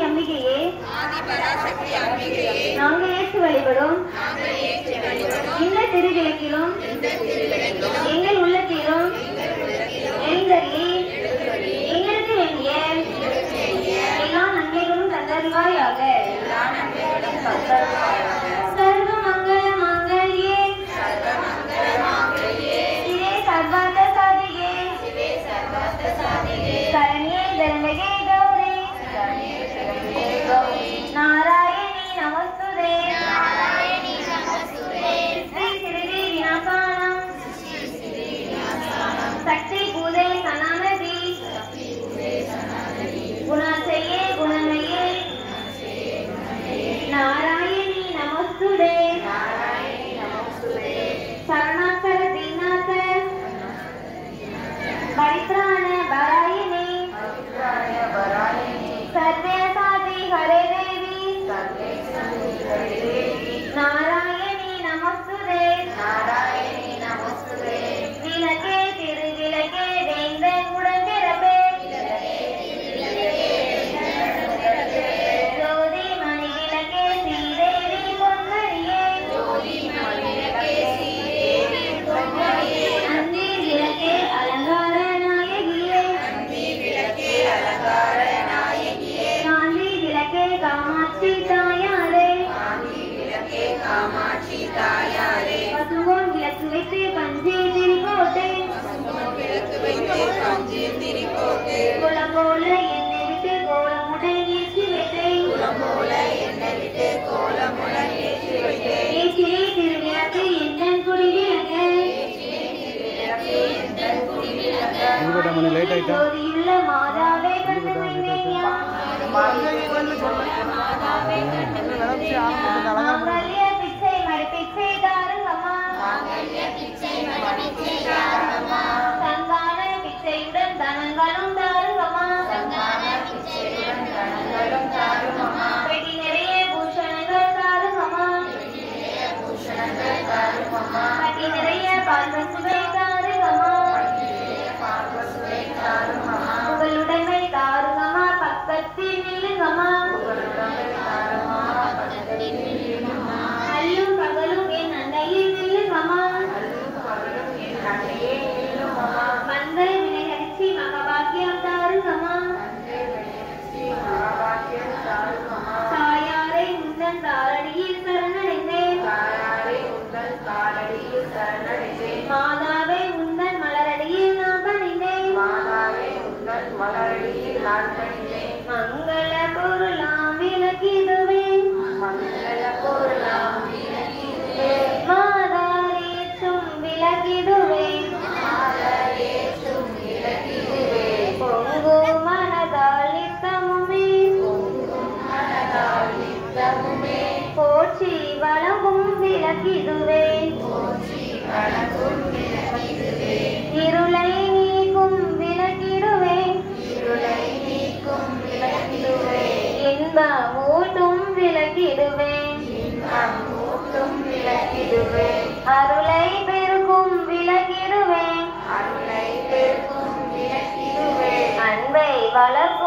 அம்பிகையே நாங்கள் ஏற்று வழிபடும் இந்த திருவிளக்கிலும் எங்கள் உள்ளத்திலும் எழுந்தருளி எங்களுக்கு வேண்டிய எல்லா நன்மைகளும் தந்தருவாயாக. சர்வ மங்கள மாங்கல்யே சிவே சர்வார்த்த சாதிகே சரண்யே தர்மகே கௌரி நாராயணி நமஸ்துதே ஸ்ரீ ஸ்ரீ விநாசானம் சக்தி பூதே சனானதி குணாச்சயே குணமயே நாராயணி நமஸ்துதே சரணாக்கர தீனாக்க பரித்ராண பராயினி சர்வே சாதி ஹரே தேவி நாராயணி நமஸ்துதே விளக்கே திருவிளக்கே வேந்தன் உடன்பிறப்பே ஜோதி மணி விளக்கே ஸ்ரீதேவி பொன்மணியே அந்தி விளக்கே அலங்கார நாயகியே காந்தி விளக்கே காமாட்சி தாயாரே பசுவோன் விளக்கு வைத்து பஞ்சே திரிபோட்டு குலம் போல என்னை விட்டு கோலமுடன் ஏற்றி வைத்தேன் ஏற்றிலே திருவிளக்கு எந்தன் குடி விளக்கு ஜோதியுள்ள மாதாவே மாங்கல்ய பிச்சை மடி பிச்சை தாருங்கம்மா சந்தான பிச்சையுடன் தனங்களும் தாருங்கம்மா பெட்டி நிறைய பூஷணங்கள் தாருங்கம்மா பட்டி நிறைய பால்பசுவை தாருங்கம்மா புகழுடைமை தாருங்கம்மா பக்கத்தில் நில்லுங்கம்மா அல்லும் பகலும் என் அன்னையில் நில்லுங்கம்மா மந்தை வினைகரிச்சி மகபாக்கியம் தாருங்கம்மா தாயாரை உந்தன் தாரடியில் சரணடைந்தேன் மாதாவை உந்தன் மலரடியில் நான் பணிந்தேன் மங்கள பொருளாம் விளக்கிடுவேன் மாதாரேற்றும் விளக்கிடுவேன் பொங்கு மனதால் நித்தமுமே போற்றி வழங்கும் விளக்கிடுவேன் இருளை நீக்கும் விளக்கிடுவேன் இன்பமூட்டும் விளக்கிடுவேன் அருளை பெருக்கும் விளக்கிடுவேன் அன்பை வளர்க்கும்